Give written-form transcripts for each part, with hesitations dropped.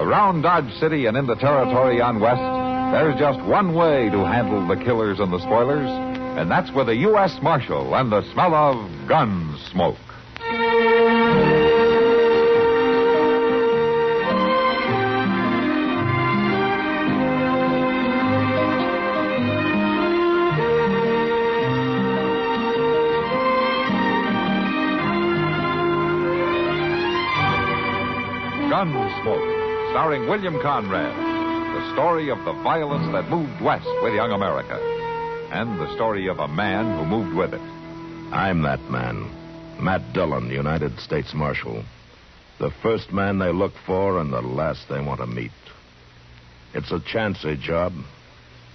Around Dodge City and in the territory on West, there's just one way to handle the killers and the spoilers, and that's with a U.S. Marshal and the smell of gun smoke. Gunsmoke, starring William Conrad. The story of the violence that moved west with young America. And the story of a man who moved with it. I'm that man. Matt Dillon, United States Marshal. The first man they look for and the last they want to meet. It's a chancy job,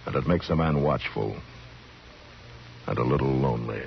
and it makes a man watchful. And a little lonely.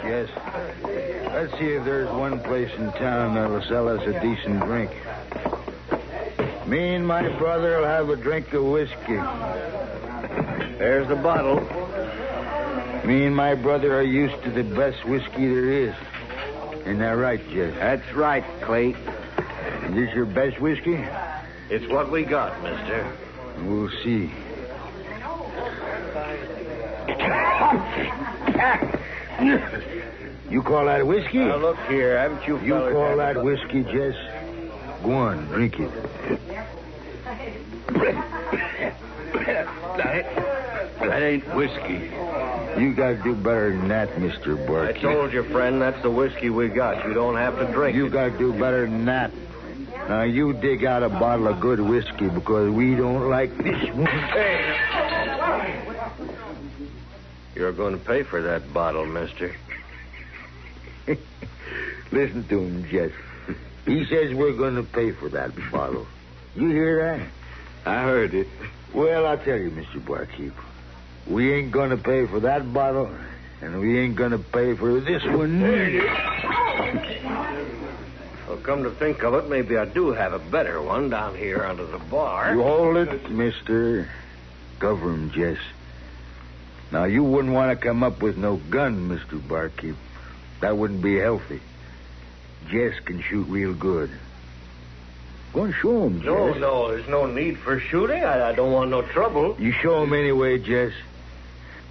Yes. Let's see if there's one place in town that'll sell us a decent drink. Me and my brother will have a drink of whiskey. There's the bottle. Me and my brother are used to the best whiskey there is. Isn't that right, Jess? That's right, Clay. Is this your best whiskey? It's what we got, mister. We'll see. You call that whiskey? Now, look here, haven't you You call that whiskey, Jess? Go on, drink it. That ain't whiskey. You got to do better than that, Mr. Barker. I told you, friend, that's the whiskey we got. You don't have to drink You it. got to do better than that. Now, you dig out a bottle of good whiskey because we don't like this one. Hey. You're going to pay for that bottle, mister. Listen to him, Jess. He says we're going to pay for that bottle. You hear that? I heard it. Well, I'll tell you, Mr. Barkeep. We ain't going to pay for that bottle, and we ain't going to pay for this one. Well, come to think of it, maybe I do have a better one down here under the bar. You hold it, mister. Cover him, Jess. Now, you wouldn't want to come up with no gun, Mr. Barkeep. That wouldn't be healthy. Jess can shoot real good. Go and show him, Jess. No, there's no need for shooting. I don't want no trouble. You show him anyway, Jess.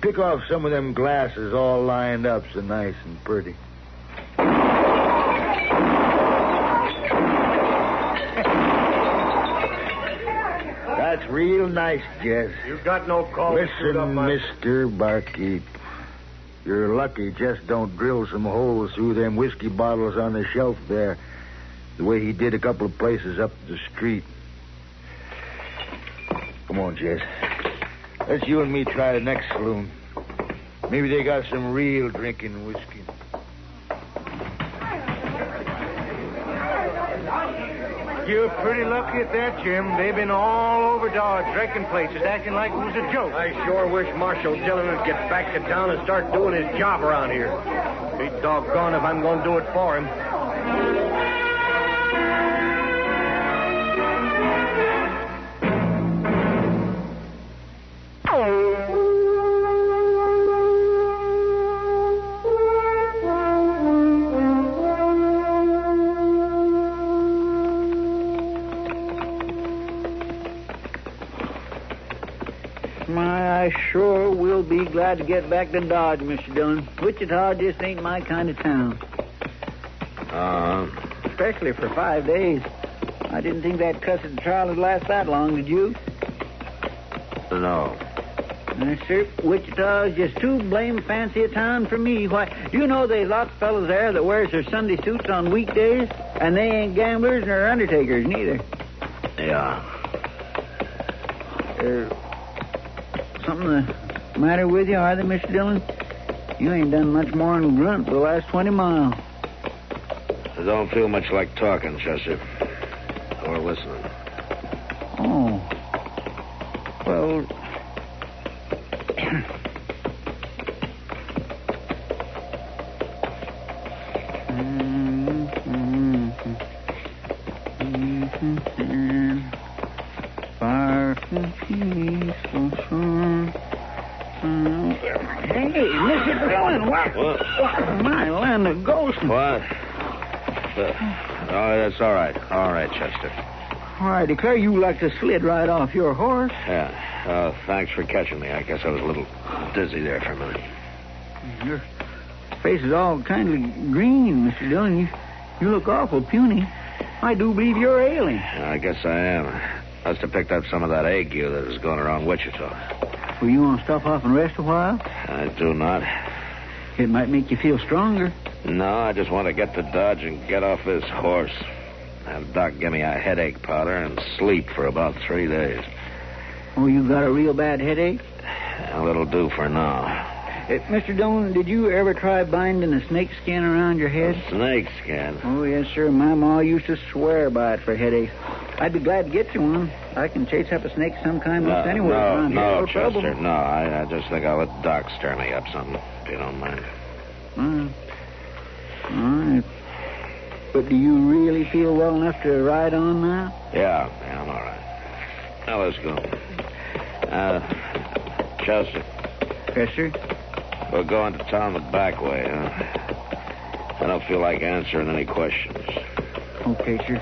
Pick off some of them glasses all lined up so nice and pretty. That's real nice, Jess. You got no call to shoot up Listen, my... Mr. Barkeep. You're lucky Jess don't drill some holes through them whiskey bottles on the shelf there, the way he did a couple of places up the street. Come on, Jess. Let's you and me try the next saloon. Maybe they got some real drinking whiskey. You're pretty lucky at that, Jim. They've been all over Dodge, drinking places, acting like it was a joke. I sure wish Marshal Dillon would get back to town and start doing his job around here. Be doggone if I'm going to do it for him. I sure will be glad to get back to Dodge, Mr. Dillon. Wichita just ain't my kind of town. Especially for 5 days. I didn't think that cussed trial would last that long, did you? No. Sir, Wichita's just too blame fancy a town for me. Why, you know there's lots of fellas there that wears their Sunday suits on weekdays, and they ain't gamblers nor undertakers neither. Yeah. Something the matter with you, are they, Mr. Dillon? You ain't done much more than grunt for the last 20 miles. I don't feel much like talking, Chester. Or listening. Oh. Well... Far from peaceful shore. Hey, Mr. Dillon, what? My land of ghosts. What? Oh, that's all right. All right, Chester. I declare you like to slid right off your horse. Yeah. Thanks for catching me. I guess I was a little dizzy there for a minute. Your face is all kind of green, Mr. Dillon. You look awful puny. I do believe you're ailing. I guess I am. Must have picked up some of that ague that was going around Wichita. Well, you want to stop off and rest a while? I do not. It might make you feel stronger. No, I just want to get to Dodge and get off this horse. And Doc give me a headache powder and sleep for about 3 days. Oh, you got a real bad headache? Well, it'll do for now. Mr. Dillon, did you ever try binding a snake skin around your head? Snake skin? Oh, yes, sir. My ma used to swear by it for headaches. I'd be glad to get you one. I can chase up a snake some kind most anywhere around here. No Chester, trouble. no. I just think I'll let Doc stir me up something, if you don't mind. All right. But do you really feel well enough to ride on now? Yeah, I'm all right. Now, let's go. Chester. Yes, sir? We're going to town the back way, huh? I don't feel like answering any questions. Okay, sir.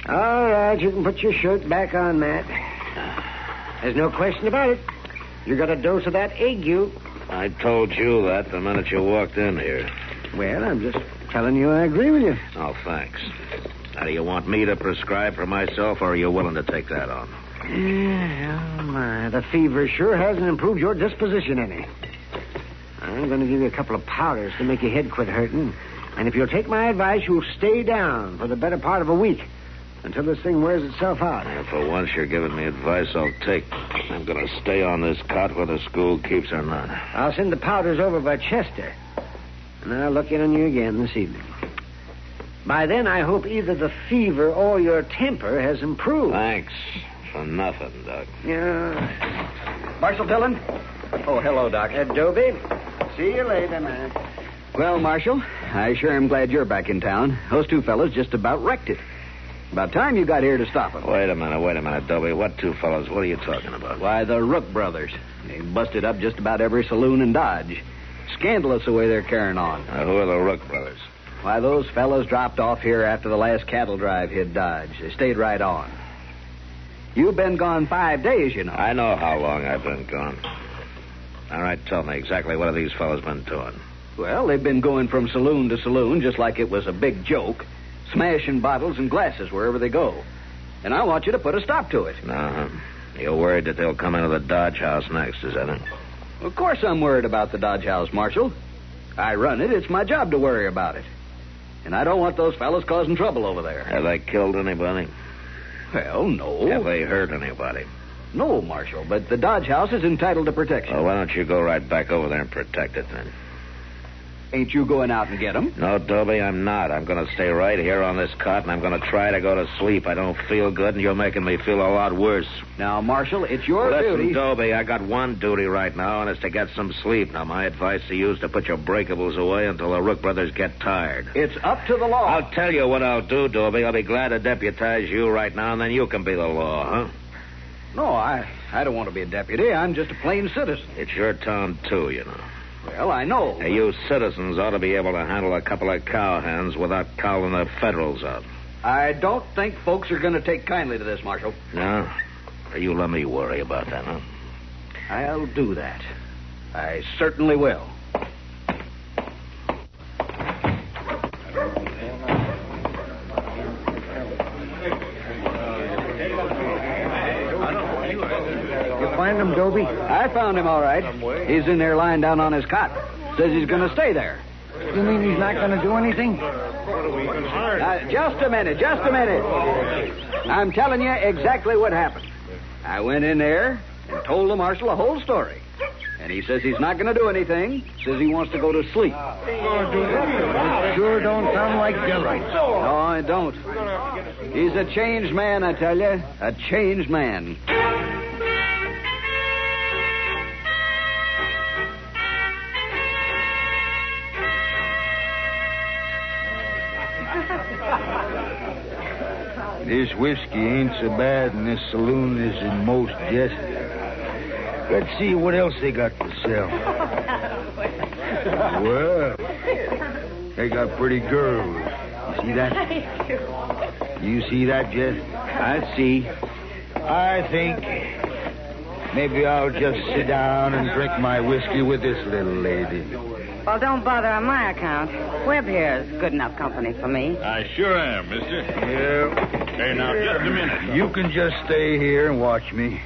All right, you can put your shirt back on, Matt. There's no question about it. You got a dose of that ague. I told you that the minute you walked in here. Well, I'm just telling you I agree with you. Oh, thanks. Now, do you want me to prescribe for myself, or are you willing to take that on? Yeah, oh my, the fever sure hasn't improved your disposition any. I'm going to give you a couple of powders to make your head quit hurting. And if you'll take my advice, you'll stay down for the better part of a week until this thing wears itself out. Well, for once you're giving me advice I'll take. I'm going to stay on this cot whether school keeps or not. I'll send the powders over by Chester. And I'll look in on you again this evening. By then, I hope either the fever or your temper has improved. Thanks for nothing, Doc. Yeah. Marshal Dillon? Oh, hello, Doc. Adobe. See you later, man. Well, Marshal, I sure am glad you're back in town. Those two fellas just about wrecked it. About time you got here to stop them. Wait a minute, Dobie. What two fellows? What are you talking about? Why, the Rook brothers. They busted up just about every saloon in Dodge. Scandalous the way they're carrying on. Now, who are the Rook brothers? Why, those fellas dropped off here after the last cattle drive hit Dodge. They stayed right on. You've been gone 5 days, you know. I know how long I've been gone. All right, tell me exactly what have these fellas been doing? Well, they've been going from saloon to saloon just like it was a big joke, smashing bottles and glasses wherever they go. And I want you to put a stop to it. Uh-huh. You're worried that they'll come into the Dodge house next, is that it? Of course I'm worried about the Dodge house, Marshal. I run it. It's my job to worry about it. And I don't want those fellas causing trouble over there. Have they killed anybody? Well, no. Have they hurt anybody? No, Marshal, but the Dodge house is entitled to protection. Well, why don't you go right back over there and protect it, then? Ain't you going out and get them? No, Dobie, I'm not. I'm going to stay right here on this cot, and I'm going to try to go to sleep. I don't feel good, and you're making me feel a lot worse. Now, Marshal, it's your duty. Listen, Dobie, I got one duty right now, and it's to get some sleep. Now, my advice to you is to put your breakables away until the Rook brothers get tired. It's up to the law. I'll tell you what I'll do, Dobie. I'll be glad to deputize you right now, and then you can be the law, huh? No, I don't want to be a deputy. I'm just a plain citizen. It's your town, too, you know. Well, I know. Now, you citizens ought to be able to handle a couple of cowhands without calling the Federals out. I don't think folks are going to take kindly to this, Marshal. No? You let me worry about that, huh? I'll do that. I certainly will. Find him, Dobie? I found him all right. He's in there lying down on his cot. Says he's going to stay there. You mean he's not going to do anything? Just a minute. I'm telling you exactly what happened. I went in there and told the marshal the whole story. And he says he's not going to do anything. Says he wants to go to sleep. Sure don't sound like daylight. No, I don't. He's a changed man, I tell you. A changed man. This whiskey ain't so bad, and this saloon is in most just. Let's see what else they got to sell. Well, they got pretty girls. You see that? You see that, Jess? I see. I think maybe I'll just sit down and drink my whiskey with this little lady. Well, don't bother on my account. Webb here is good enough company for me. I sure am, mister. Yeah. Hey, now, just a minute. You can just stay here and watch me.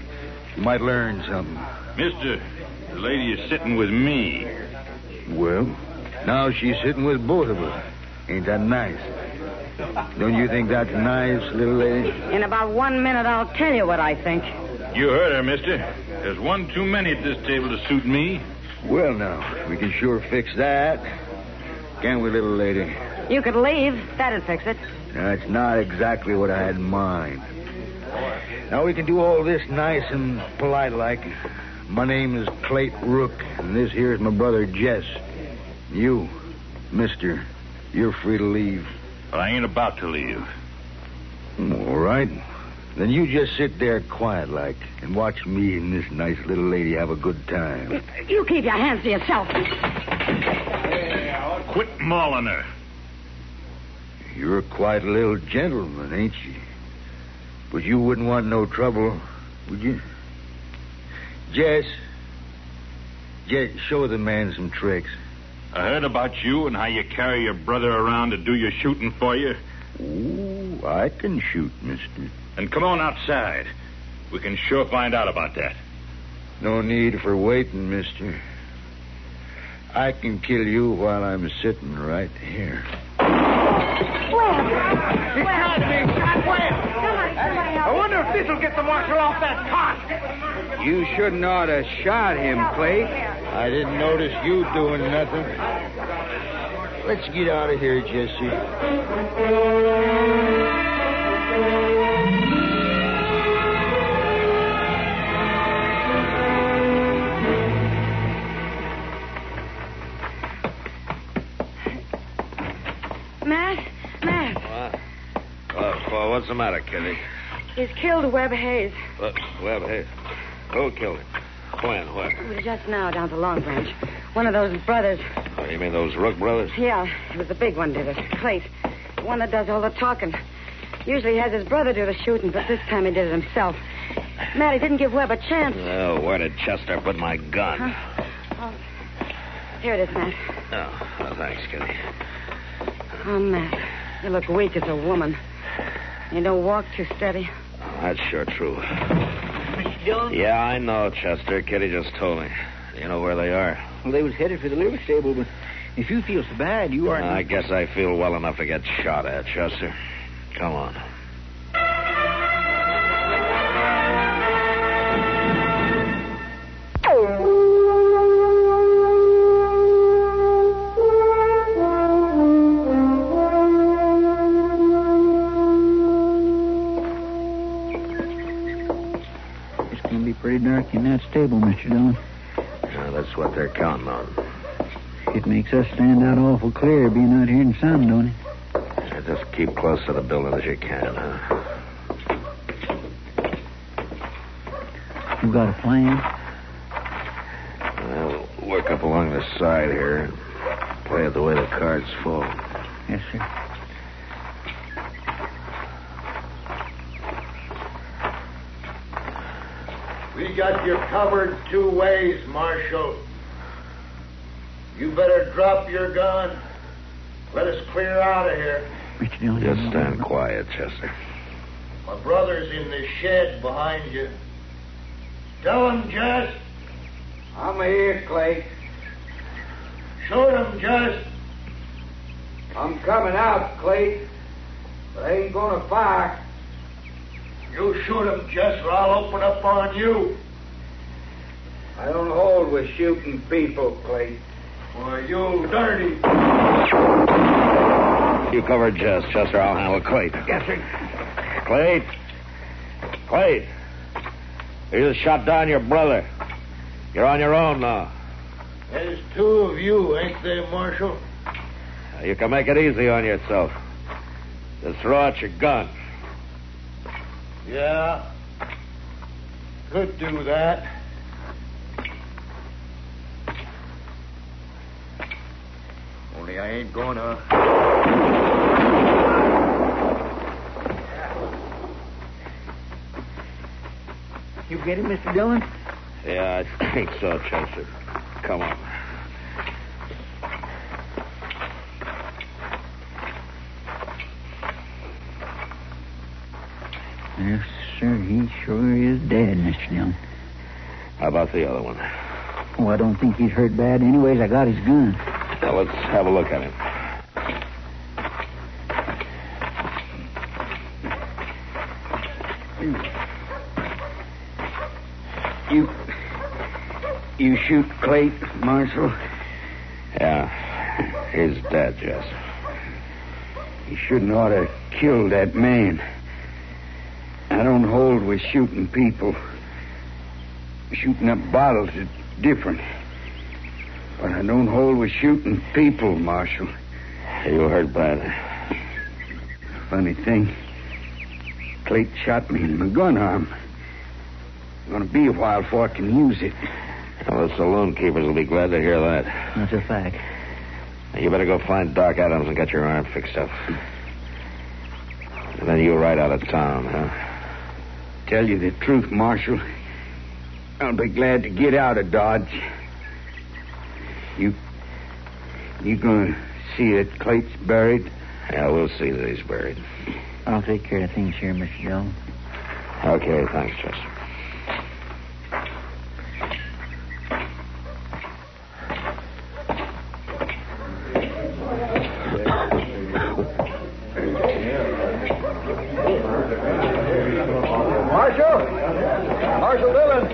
You might learn something. Mister, the lady is sitting with me. Well, now she's sitting with both of us. Ain't that nice? Don't you think that's nice, little lady? In about 1 minute, I'll tell you what I think. You heard her, mister. There's one too many at this table to suit me. Well, now, we can sure fix that. Can't we, little lady? You could leave. That'd fix it. That's not exactly what I had in mind. Now, we can do all this nice and polite-like. My name is Clayt Rook, and this here is my brother, Jess. You, mister, you're free to leave. But I ain't about to leave. All right. Then you just sit there quiet-like and watch me and this nice little lady have a good time. You keep your hands to yourself. Quit mauling her. You're a quiet little gentleman, ain't you? But you wouldn't want no trouble, would you? Jess, show the man some tricks. I heard about you and how you carry your brother around to do your shooting for you. Ooh, I can shoot, mister. And come on outside. We can sure find out about that. No need for waiting, mister. I can kill you while I'm sitting right here. I wonder if this'll get the marshal off that cot. You shouldn't ought to shot him, Clay. I didn't notice you doing nothing. Let's get out of here, Jesse. Matt? What? What's the matter, Kitty? He's killed Webb Hayes. Webb Hayes? Who killed him? When? What? It was just now down to Long Branch. One of those brothers. Oh, you mean those Rook brothers? Yeah, it was the big one did it. Clayt. The one that does all the talking. Usually he has his brother do the shooting, but this time he did it himself. Matt, he didn't give Webb a chance. Oh, where did Chester put my gun? Oh, here it is, Matt. Oh, thanks, Kitty. Oh, Matt, you look weak as a woman. You don't walk too steady. Oh, that's sure true. Mr. Dillon? Yeah, I know, Chester. Kitty just told me. You know where they are? Well, they was headed for the liver stable, but if you feel so bad, you aren't... I guess I feel well enough to get shot at, Chester. Come on. Pretty dark in that stable, Mr. Dillon. Yeah, that's what they're counting on. It makes us stand out awful clear being out here in the sun, don't it? Yeah, just keep close to the building as you can, huh? You got a plan? Well, we'll work up along the side here. Play it the way the cards fall. Yes, sir. We got you covered two ways, Marshal. You better drop your gun. Let us clear out of here. Mr. Dillon, Just stand quiet, Chester. My brother's in the shed behind you. Tell him, Jess. I'm here, Clay. Shoot him, Jess. I'm coming out, Clay. But I ain't gonna fire. You shoot him, Jess, or I'll open up on you. I don't hold with shooting people, Clay. Why, you dirty. You cover Jess, Chester. I'll handle Clay. Yes, sir. Clay. You just shot down your brother. You're on your own now. There's two of you, ain't there, Marshal? You can make it easy on yourself. Just throw out your gun. Yeah. Could do that. Only I ain't gonna. You get him, Mr. Dillon? Yeah, I think so, Chester. Come on. Yes, sir. He sure is dead, Mr. Dillon. How about the other one? Oh, I don't think he's hurt bad. Anyways, I got his gun. Now, let's have a look at him. You shoot Clay, Marshal? Yeah, he's dead, Jess. You shouldn't ought to kill that man. I don't hold with shooting people. Shooting up bottles is different. But I don't hold with shooting people, Marshal. You hurt bad. Funny thing, Clayton shot me in my gun arm. It's going to be a while before I can use it. Well, the saloon keepers will be glad to hear that. That's a fact. Now, you better go find Doc Adams and get your arm fixed up. And then you ride out of town, huh? Tell you the truth, Marshal, I'll be glad to get out of Dodge. You gonna see that Clayton's buried? Yeah, we'll see that he's buried. I'll take care of things here, Mr. Dillon. Okay, thanks, Chester. Marshal Dillon.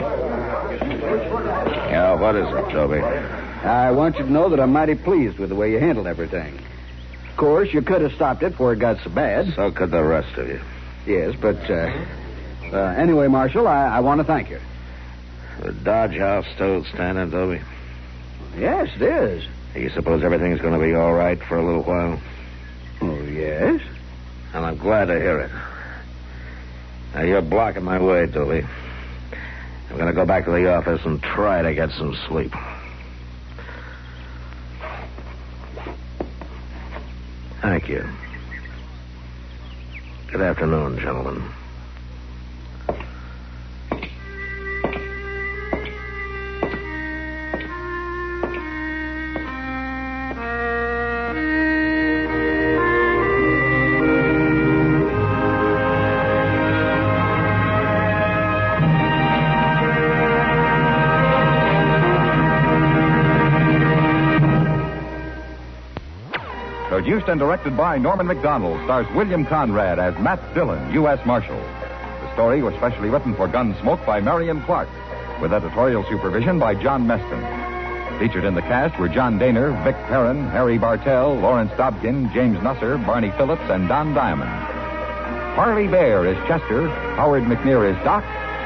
Yeah, what is it, Toby? I want you to know that I'm mighty pleased with the way you handled everything. Of course, you could have stopped it before it got so bad. So could the rest of you. Yes, but anyway, Marshal, I want to thank you. The Dodge House still standing, Toby? Yes, it is. You suppose everything's going to be all right for a little while? Oh, yes. And I'm glad to hear it. Now, you're blocking my way, Toby. I'm going to go back to the office and try to get some sleep. Thank you. Good afternoon, gentlemen. Produced and directed by Norman McDonald, stars William Conrad as Matt Dillon, U.S. Marshal. The story was specially written for Gunsmoke by Marion Clark, with editorial supervision by John Meston. Featured in the cast were John Daner, Vic Perrin, Harry Bartell, Lawrence Dobkin, James Nusser, Barney Phillips, and Don Diamond. Harley Bear is Chester, Howard McNear is Doc,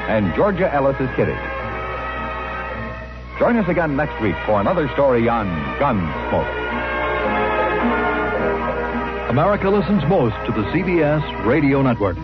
and Georgia Ellis is Kitty. Join us again next week for another story on Gunsmoke. America listens most to the CBS Radio Network.